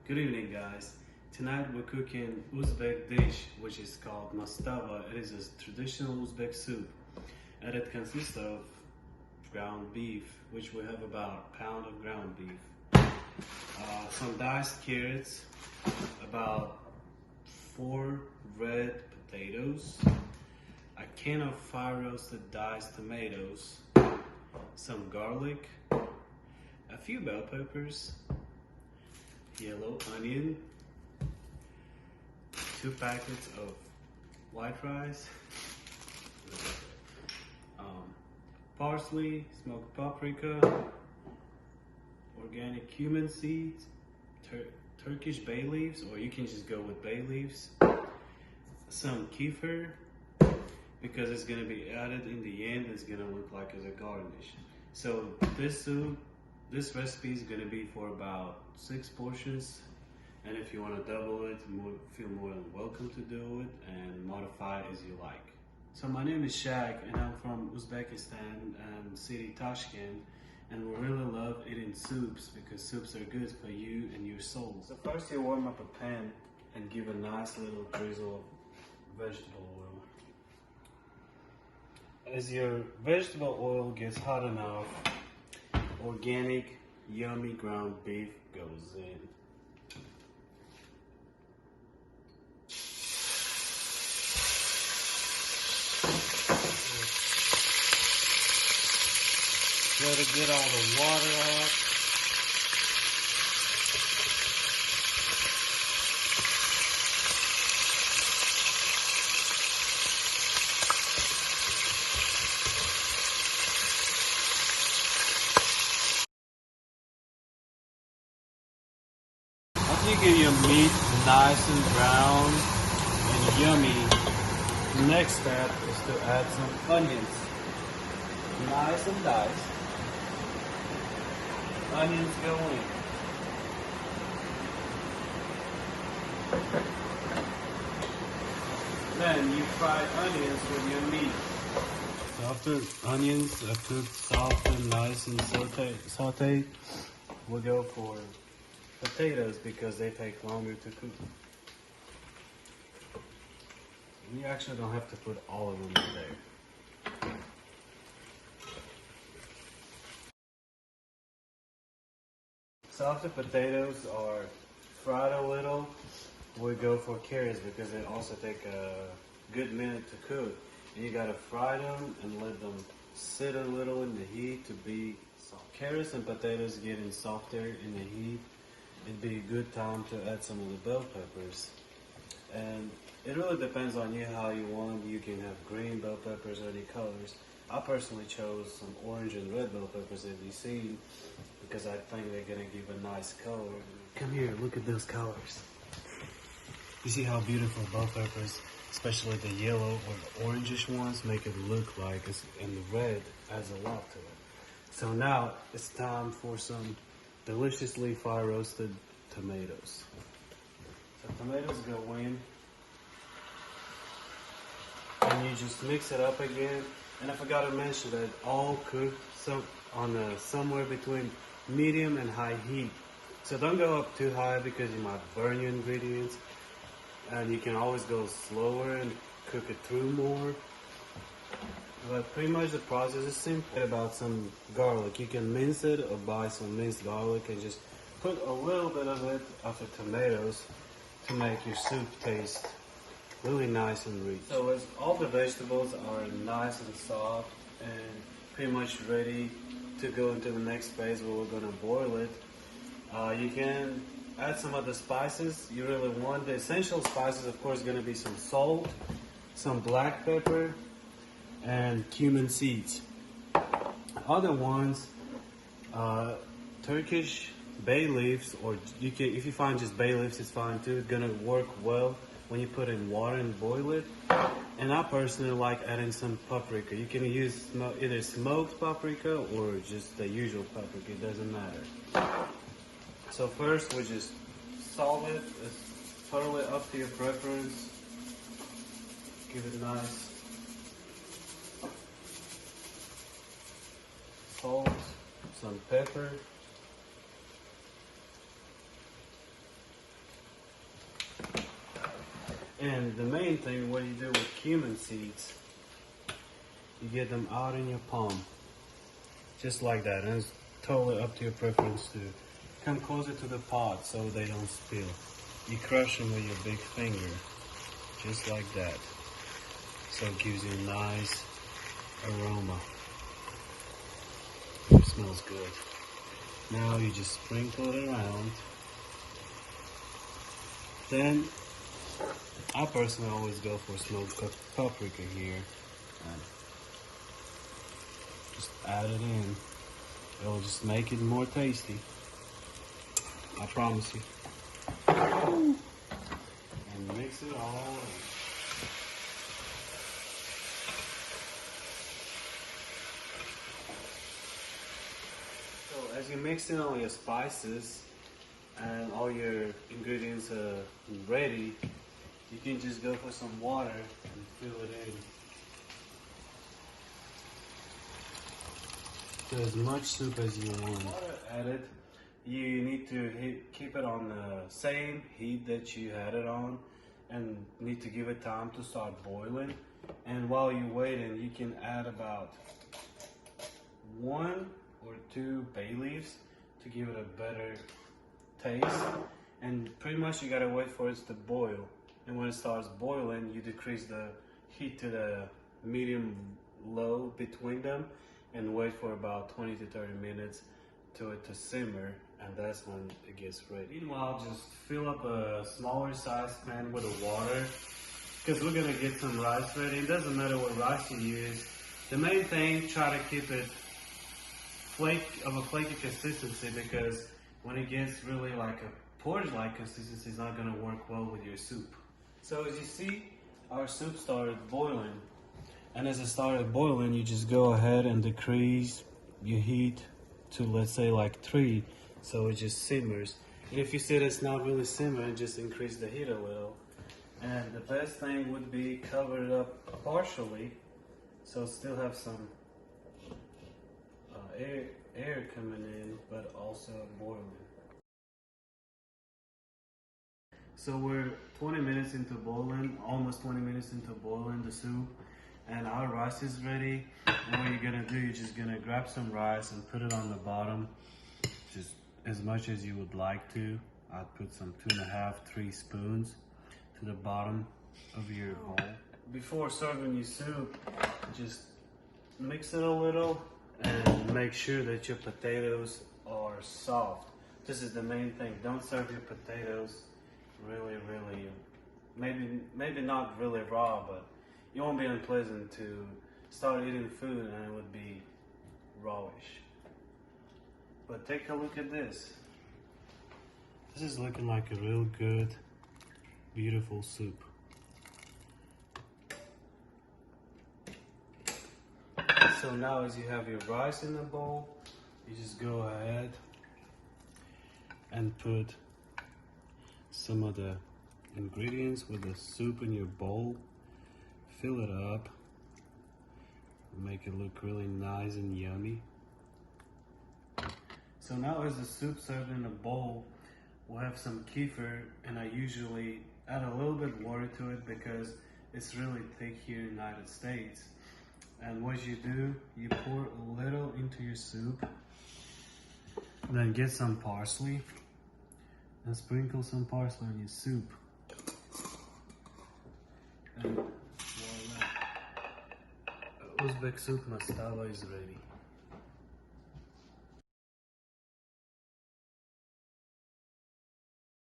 Good evening, guys. Tonight we're cooking Uzbek dish, which is called Mastava. It is a traditional Uzbek soup, and it consists of ground beef, which we have about a pound of ground beef, some diced carrots, about 4 red potatoes, a can of fire roasted diced tomatoes, some garlic, a few bell peppers, yellow onion, 2 packets of white rice, parsley, smoked paprika, organic cumin seeds, Turkish bay leaves, or you can just go with bay leaves, some kefir, because it's going to be added in the end. It's going to look like as a garnish. So this recipe is going to be for about 6 portions, and if you want to double it, feel more than welcome to do it and modify as you like. So my name is Shaq, and I'm from Uzbekistan and city Tashkent, and we really love eating soups because soups are good for you and your soul. So first you warm up a pan and give a nice little drizzle of vegetable oil. As your vegetable oil gets hot enough, organic, yummy ground beef goes in. Let it get all the water out. After you get your meat nice and brown and yummy, the next step is to add some onions. Nice and diced. Onions go in. Then you fry onions with your meat. So after onions are cooked soft and nice and sauteed, we'll go for potatoes because they take longer to cook. You actually don't have to put all of them in there. So after potatoes are fried a little, we go for carrots because they also take a good minute to cook. And you gotta fry them and let them sit a little in the heat to be soft. Carrots and potatoes getting softer in the heat, it'd be a good time to add some of the bell peppers. And it really depends on you how you want. You can have green bell peppers or any colors. I personally chose some orange and red bell peppers that you see because I think they're gonna give a nice color. Come here, look at those colors. You see how beautiful bell peppers, especially the yellow or the orangish ones, make it look like it's, and the red adds a lot to it. So now it's time for some deliciously fire roasted tomatoes. So tomatoes go in, and you just mix it up again. And I forgot to mention that all cook on somewhere between medium and high heat. So don't go up too high because you might burn your ingredients. And you can always go slower and cook it through more. But pretty much the process is simple. About some garlic. You can mince it or buy some minced garlic and just put a little bit of it after tomatoes to make your soup taste really nice and rich. So as all the vegetables are nice and soft and pretty much ready to go into the next phase where we're gonna boil it, you can add some of the spices you really want. The essential spices, of course, gonna be some salt, some black pepper, and cumin seeds. Other ones, Turkish bay leaves, or you can, if you find just bay leaves, it's fine too. It's gonna work well when you put in water and boil it. And I personally like adding some paprika. You can use either smoked paprika or just the usual paprika, it doesn't matter. So first we just salt it. It's totally up to your preference. Give it nice salt, some pepper, And the main thing, what you do with cumin seeds, you get them out in your palm, just like that. And it's totally up to your preference to come closer to the pot so they don't spill. You crush them with your big finger, just like that. So it gives you a nice aroma. It smells good. Now you just sprinkle it around. Then, I personally always go for smoked paprika here. And just add it in. It'll just make it more tasty. I promise you. And mix it all in. So as you mix in all your spices and all your ingredients are ready, you can just go for some water and fill it in. To as much soup as you want. Water added, you need to keep it on the same heat that you had it on, and need to give it time to start boiling. And while you're waiting, you can add about 1 or 2 bay leaves to give it a better taste. And pretty much you gotta wait for it to boil. And when it starts boiling, you decrease the heat to the medium low between them and wait for about 20 to 30 minutes to it to simmer, and that's when it gets ready. Meanwhile, just fill up a smaller size pan with the water, because we're gonna get some rice ready. It doesn't matter what rice you use. The main thing, try to keep it a flaky consistency, because when it gets really like a porridge-like consistency, it's not gonna work well with your soup. So as you see, our soup started boiling. And as it started boiling, you just go ahead and decrease your heat to, let's say, like 3, so it just simmers. And if you see that it's not really simmering, just increase the heat a little. And the best thing would be cover it up partially, so still have some air coming in, but also boiling. So we're 20 minutes into boiling, almost 20 minutes into boiling the soup, and our rice is ready. And what you're gonna do, you're just gonna grab some rice and put it on the bottom, just as much as you would like to. I'd put some 2.5, 3 spoons to the bottom of your bowl. Before serving your soup, just mix it a little and make sure that your potatoes are soft. This is the main thing. Don't serve your potatoes really, maybe not really raw, but you won't be unpleasant to start eating food and it would be rawish. But take a look at this. This is looking like a real good, beautiful soup. So now as you have your rice in the bowl, you just go ahead and put some of the ingredients with the soup in your bowl. Fill it up, make it look really nice and yummy. So now as the soup served in a bowl, we'll have some kefir, and I usually add a little bit of water to it because it's really thick here in the United States. And what you do, you pour a little into your soup, then get some parsley and sprinkle some parsley on your soup. And Uzbek soup Mastava is ready.